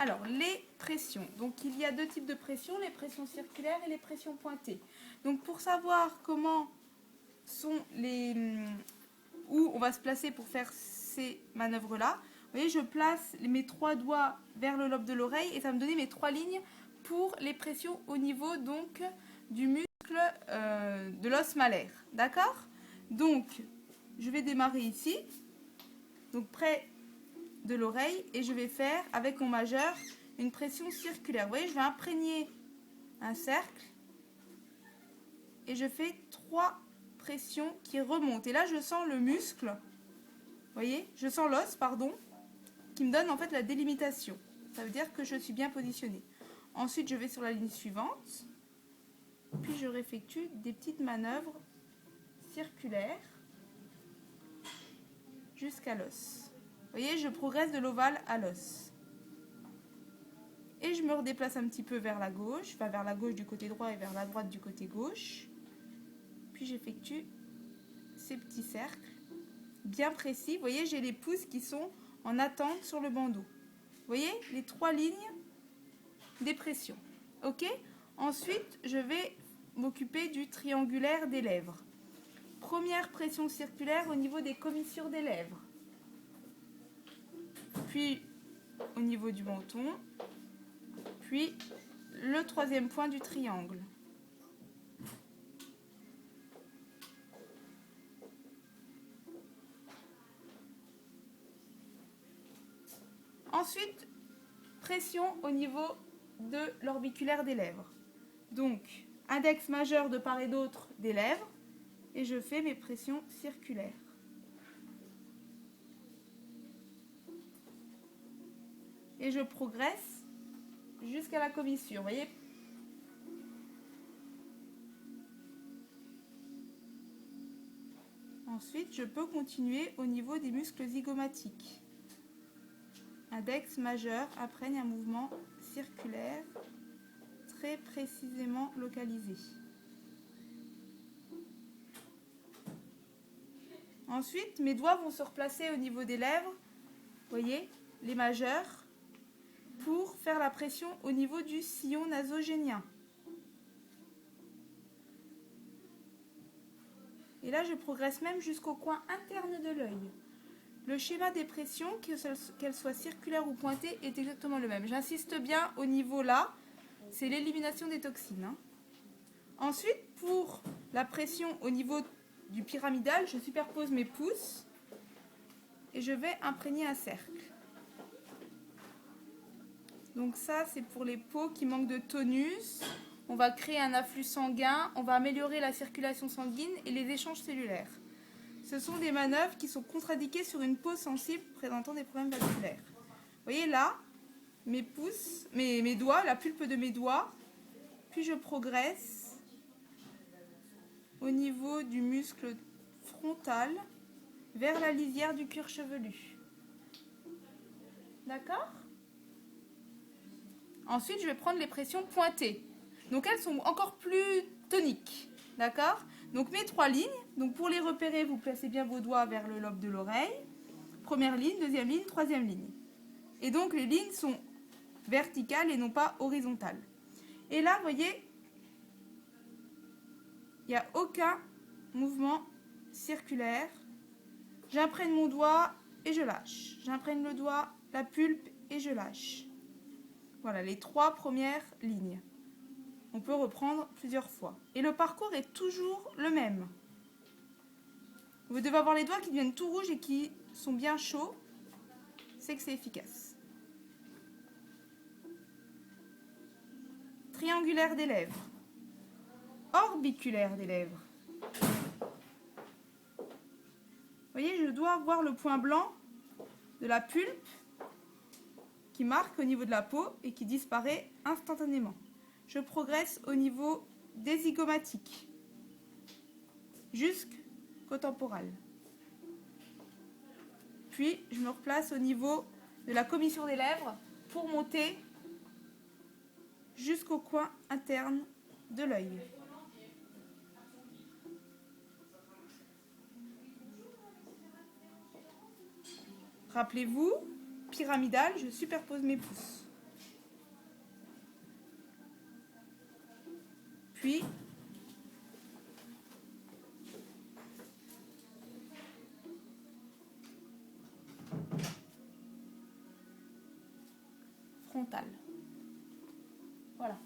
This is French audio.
Alors, les pressions. Donc, il y a deux types de pressions, les pressions circulaires et les pressions pointées. Donc, pour savoir comment sont où on va se placer pour faire ces manœuvres-là, vous voyez, je place mes 3 doigts vers le lobe de l'oreille et ça va me donner mes 3 lignes pour les pressions au niveau donc du muscle de l'os malaire. D'accord? Donc, je vais démarrer ici, donc près de l'oreille, et je vais faire avec mon majeur une pression circulaire. Vous voyez, je vais imprégner un cercle et je fais 3 pressions qui remontent. Et là, je sens le muscle, vous voyez, je sens l'os, pardon, qui me donne en fait la délimitation. Ça veut dire que je suis bien positionnée. Ensuite, je vais sur la ligne suivante, puis je réeffectue des petites manœuvres circulaires jusqu'à l'os. Vous voyez, je progresse de l'ovale à l'os. Et je me redéplace un petit peu vers la gauche, enfin vers la gauche du côté droit et vers la droite du côté gauche. Puis j'effectue ces petits cercles bien précis. Vous voyez, j'ai les pouces qui sont en attente sur le bandeau. Vous voyez, les 3 lignes des pressions. Ok? Ensuite, je vais m'occuper du triangulaire des lèvres. Première pression circulaire au niveau des commissures des lèvres. Puis au niveau du menton. Puis le 3e point du triangle. Ensuite, pression au niveau de l'orbiculaire des lèvres. Donc, index majeur de part et d'autre des lèvres. Et je fais mes pressions circulaires. Et je progresse jusqu'à la commissure. Vous voyez ? Ensuite, je peux continuer au niveau des muscles zygomatiques. Index majeur imprègne un mouvement circulaire très précisément localisé. Ensuite, mes doigts vont se replacer au niveau des lèvres, vous voyez, les majeurs, pour faire la pression au niveau du sillon nasogénien. Et là, je progresse même jusqu'au coin interne de l'œil. Le schéma des pressions, qu'elles soient circulaires ou pointées, est exactement le même. J'insiste bien au niveau là, c'est l'élimination des toxines. Ensuite, pour la pression au niveau du pyramidal, je superpose mes pouces et je vais imprégner un cercle. Donc ça, c'est pour les peaux qui manquent de tonus. On va créer un afflux sanguin, on va améliorer la circulation sanguine et les échanges cellulaires. Ce sont des manœuvres qui sont contre-indiquées sur une peau sensible présentant des problèmes vasculaires. Vous voyez là, mes pouces, mes doigts, la pulpe de mes doigts, puis je progresse au niveau du muscle frontal vers la lisière du cuir chevelu. D'accord ? Ensuite, je vais prendre les pressions pointées. Donc, elles sont encore plus toniques. D'accord ? Donc, mes 3 lignes. Donc, pour les repérer, vous placez bien vos doigts vers le lobe de l'oreille. Première ligne, deuxième ligne, troisième ligne. Et donc, les lignes sont verticales et non pas horizontales. Et là, vous voyez, il n'y a aucun mouvement circulaire. J'imprègne mon doigt et je lâche. J'imprègne le doigt, la pulpe et je lâche. Voilà les 3 premières lignes. On peut reprendre plusieurs fois. Et le parcours est toujours le même. Vous devez avoir les doigts qui deviennent tout rouges et qui sont bien chauds. C'est que c'est efficace. Triangulaire des lèvres. Orbiculaire des lèvres. Vous voyez, je dois voir le point blanc de la pulpe qui marque au niveau de la peau et qui disparaît instantanément. Je progresse au niveau des zygomatiques jusqu'au temporal. Puis, je me replace au niveau de la commissure des lèvres pour monter jusqu'au coin interne de l'œil. Rappelez-vous, pyramidal, je superpose mes pouces. puis frontale. Voilà.